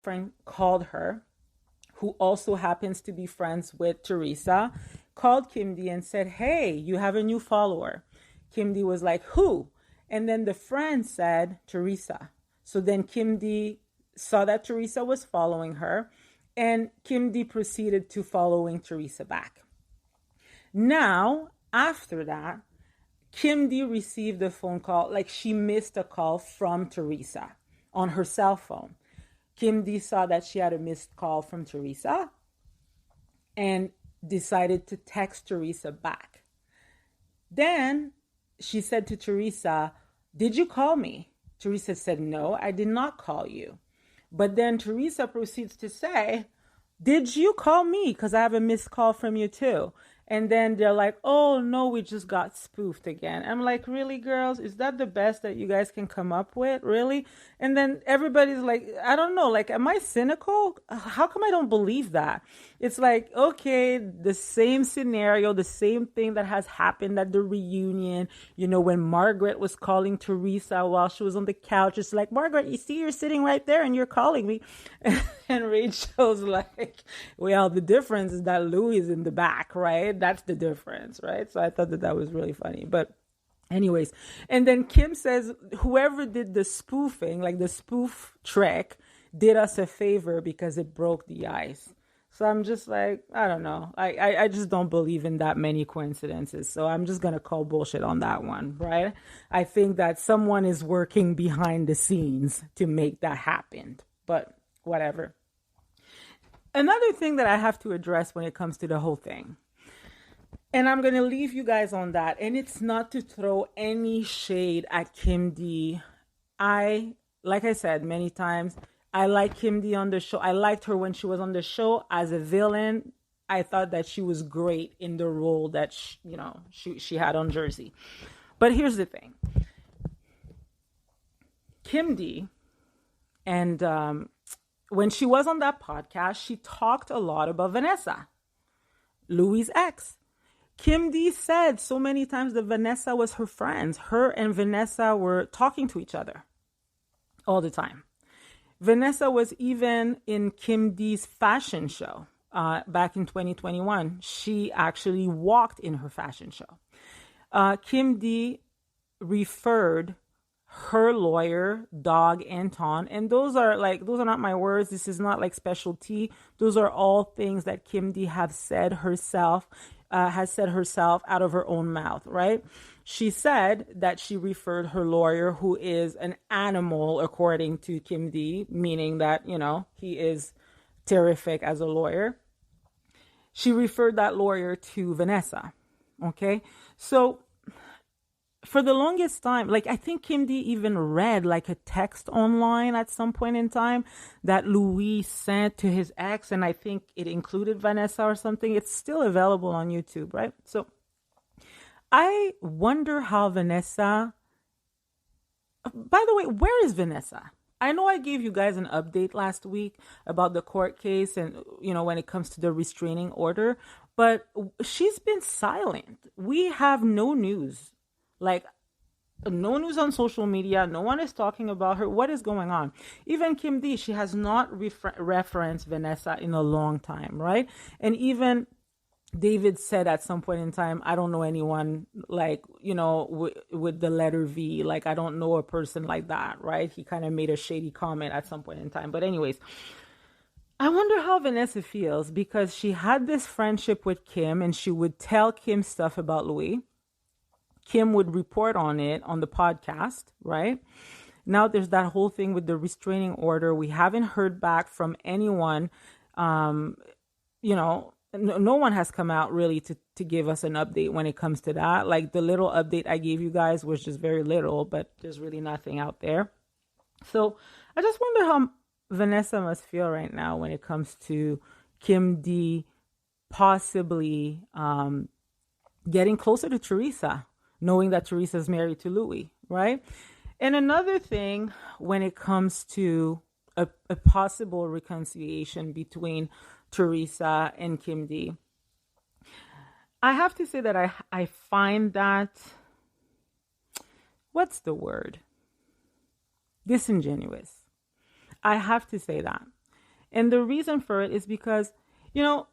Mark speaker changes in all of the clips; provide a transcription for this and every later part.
Speaker 1: friend called her, who also happens to be friends with Teresa, called Kim D and said, "Hey, you have a new follower." Kim D was like, "Who?" And then the friend said, "Teresa." So then Kim D saw that Teresa was following her, and Kim D proceeded to following Teresa back. Now, after that, Kim D received a phone call, like she missed a call from Teresa on her cell phone. Kim D saw that she had a missed call from Teresa and decided to text Teresa back. Then she said to Teresa, "Did you call me?" Teresa said, "No, I did not call you." But then Teresa proceeds to say, "Did you call me? Because I have a missed call from you too." And then they're like, "Oh no, we just got spoofed again." I'm like, "Really, girls? Is that the best that you guys can come up with? Really?" And then everybody's like, I don't know, like, am I cynical? How come I don't believe that? It's like, okay, the same scenario, the same thing that has happened at the reunion, when Margaret was calling Teresa while she was on the couch. It's like, "Margaret, you see, you're sitting right there and you're calling me." And Rachel's like, "Well, the difference is that Louis is in the back, right? That's the difference," right? So I thought that was really funny. But anyways, and then Kim says, whoever did the spoofing, like the spoof trick, did us a favor because it broke the ice. So I'm just like, I don't know. I just don't believe in that many coincidences. So I'm just going to call bullshit on that one, right? I think that someone is working behind the scenes to make that happen. But whatever. Another thing that I have to address when it comes to the whole thing, and I'm going to leave you guys on that, and it's not to throw any shade at Kim D. Like I said many times, I like Kim D on the show. I liked her when she was on the show as a villain. I thought that she was great in the role that she had on Jersey. But here's the thing. Kim D, and when she was on that podcast, she talked a lot about Vanessa, Louis' ex. Kim D said so many times that Vanessa was her friend. Her and Vanessa were talking to each other all the time. Vanessa was even in Kim D's fashion show back in 2021. She actually walked in her fashion show. Kim D referred her lawyer, Dog Anton, and those are not my words. This is not like specialty. Those are all things that Kim D has said herself out of her own mouth, right? She said that she referred her lawyer, who is an animal, according to Kim D, meaning that, he is terrific as a lawyer. She referred that lawyer to Vanessa. Okay. So for the longest time, I think Kim D even read a text online at some point in time that Louis sent to his ex, and I think it included Vanessa or something. It's still available on YouTube, right? So I wonder how Vanessa, by the way, where is Vanessa? I know I gave you guys an update last week about the court case and, when it comes to the restraining order, but she's been silent. We have no news. No news on social media. No one is talking about her. What is going on? Even Kim D, she has not referenced Vanessa in a long time, right? And even David said at some point in time, "I don't know anyone with the letter V. I don't know a person like that," right? He kind of made a shady comment at some point in time. But anyways, I wonder how Vanessa feels, because she had this friendship with Kim and she would tell Kim stuff about Louis. Kim would report on it on the podcast, right? Now there's that whole thing with the restraining order. We haven't heard back from anyone. No one has come out really to give us an update when it comes to that. The little update I gave you guys was just very little, but there's really nothing out there. So I just wonder how Vanessa must feel right now when it comes to Kim D possibly getting closer to Teresa, knowing that Teresa is married to Louis, right? And another thing, when it comes to a possible reconciliation between Teresa and Kim D, I have to say that I find that, what's the word? Disingenuous. I have to say that. And the reason for it is because, you know,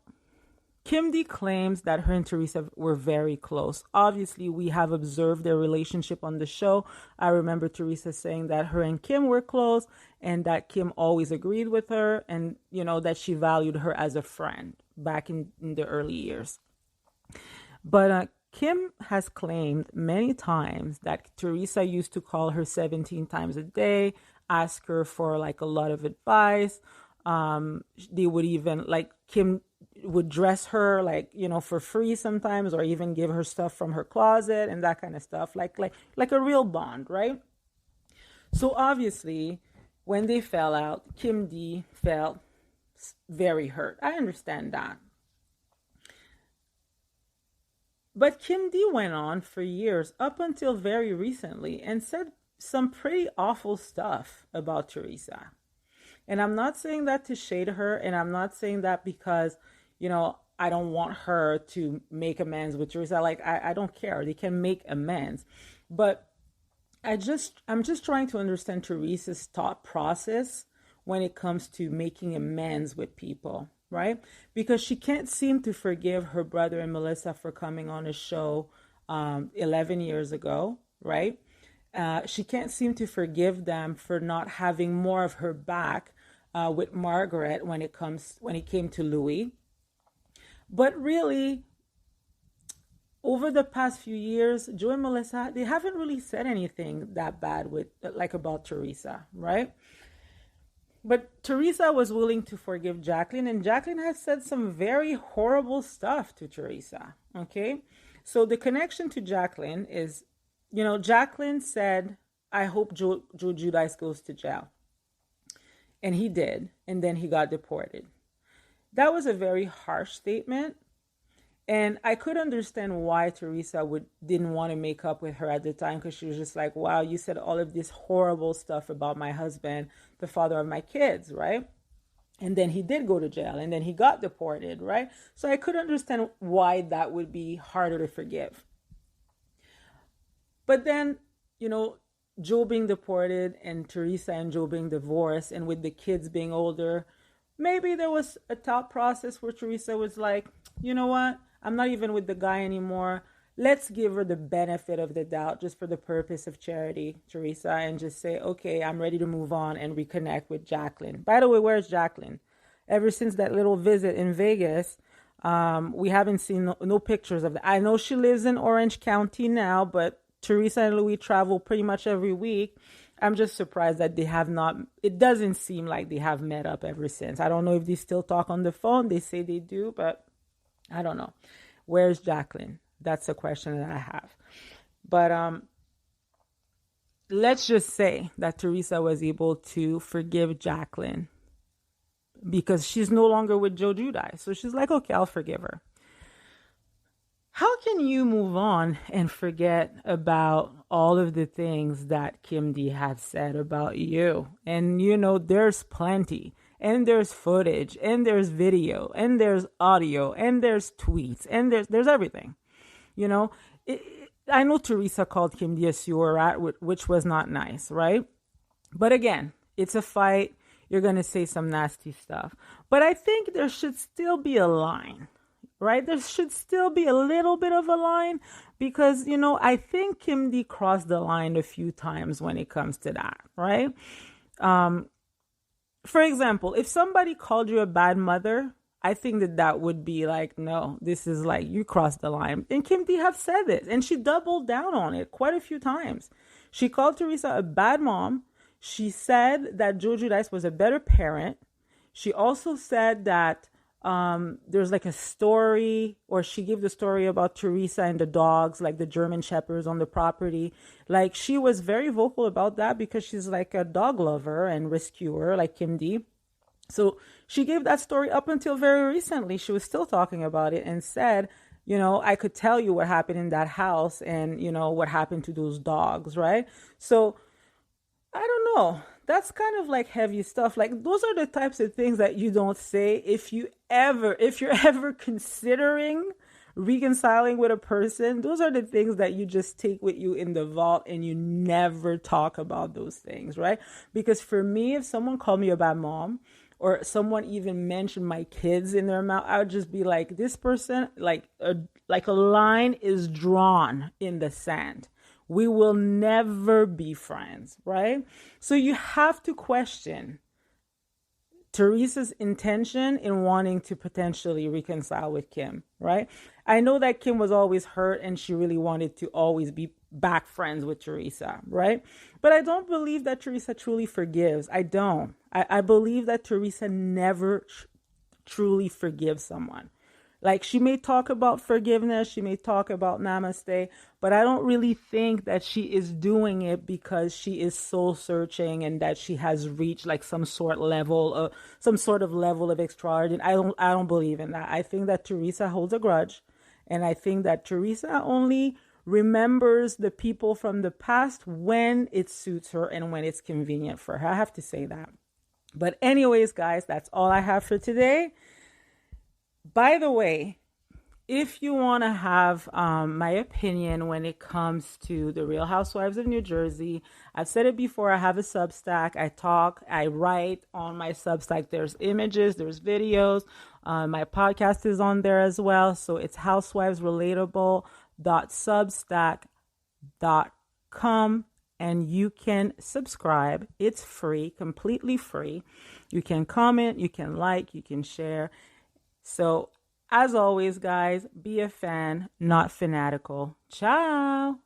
Speaker 1: Kim D claims that her and Teresa were very close. Obviously, we have observed their relationship on the show. I remember Teresa saying that her and Kim were close and that Kim always agreed with her and, you know, that she valued her as a friend back in the early years. But Kim has claimed many times that Teresa used to call her 17 times a day, ask her for like a lot of advice. They would even like Kim would dress her like, you know, for free sometimes, or even give her stuff from her closet and that kind of stuff, like a real bond, right? So obviously, when they fell out, Kim D felt very hurt. I understand that. But Kim D went on for years, up until very recently, and said some pretty awful stuff about Teresa. And I'm not saying that to shade her, and I'm not saying that because, you know, I don't want her to make amends with Teresa. Like, I don't care. They can make amends. But I'm just trying to understand Teresa's thought process when it comes to making amends with people, right? Because she can't seem to forgive her brother and Melissa for coming on a show 11 years ago, right? She can't seem to forgive them for not having more of her back with Margaret when it came to Louis. But really, over the past few years, Joe and Melissa, they haven't really said anything that bad about Teresa, right? But Teresa was willing to forgive Jacqueline, and Jacqueline has said some very horrible stuff to Teresa, okay? So the connection to Jacqueline is, you know, Jacqueline said, I hope Joe Giudice goes to jail. And he did, and then he got deported. That was a very harsh statement, and I could understand why Teresa didn't want to make up with her at the time, because she was just like, wow, you said all of this horrible stuff about my husband, the father of my kids, right? And then he did go to jail, and then he got deported, right? So I could understand why that would be harder to forgive. But then, you know, Joe being deported and Teresa and Joe being divorced, and with the kids being older, maybe there was a thought process where Teresa was like, you know what? I'm not even with the guy anymore. Let's give her the benefit of the doubt just for the purpose of charity, Teresa, and just say, okay, I'm ready to move on and reconnect with Jacqueline. By the way, where's Jacqueline? Ever since that little visit in Vegas, we haven't seen no pictures of that. I know she lives in Orange County now, but Teresa and Louis travel pretty much every week. I'm just surprised that they have not, it doesn't seem like they have met up ever since. I don't know if they still talk on the phone. They say they do, but I don't know. Where's Jacqueline? That's a question that I have. But let's just say that Teresa was able to forgive Jacqueline because she's no longer with Joe Giudice. So she's like, okay, I'll forgive her. How can you move on and forget about all of the things that Kim D had said about you? And, you know, there's plenty. And there's footage. And there's video. And there's audio. And there's tweets. And there's everything. You know, I know Teresa called Kim D a sewer rat, which was not nice, right? But again, it's a fight. You're going to say some nasty stuff. But I think there should still be a line. Right? There should still be a little bit of a line because, you know, I think Kim D crossed the line a few times when it comes to that, right? For example, if somebody called you a bad mother, I think that would be like, no, this is like, you crossed the line. And Kim D have said this, and she doubled down on it quite a few times. She called Teresa a bad mom. She said that Joe Giudice was a better parent. She also said that there's like a story, or she gave the story about Teresa and the dogs, like the German shepherds on the property. Like, she was very vocal about that because she's like a dog lover and rescuer, like Kim D. So she gave that story up until very recently. She was still talking about it and said, you know, I could tell you what happened in that house and, you know, what happened to those dogs, right? So I don't know. That's kind of like heavy stuff. Like, those are the types of things that you don't say if you're ever considering reconciling with a person. Those are the things that you just take with you in the vault and you never talk about those things, right? Because for me, if someone called me a bad mom, or someone even mentioned my kids in their mouth, I would just be like, this person, like a line is drawn in the sand. We will never be friends, right? So you have to question Teresa's intention in wanting to potentially reconcile with Kim, right? I know that Kim was always hurt and she really wanted to always be back friends with Teresa, right? But I don't believe that Teresa truly forgives. I don't. I believe that Teresa never truly forgives someone. Like, she may talk about forgiveness, she may talk about namaste, but I don't really think that she is doing it because she is soul searching and that she has reached like some sort of level of extraordinary. I don't believe in that. I think that Teresa holds a grudge, and I think that Teresa only remembers the people from the past when it suits her and when it's convenient for her. I have to say that. But anyways, guys, that's all I have for today. By the way, if you want to have my opinion when it comes to the Real Housewives of New Jersey, I've said it before, I have a Substack. I write on my Substack. There's images, there's videos. My podcast is on there as well. So it's housewivesrelatable.substack.com. And you can subscribe. It's free, completely free. You can comment, you can like, you can share. So, as always, guys, be a fan, not fanatical. Ciao.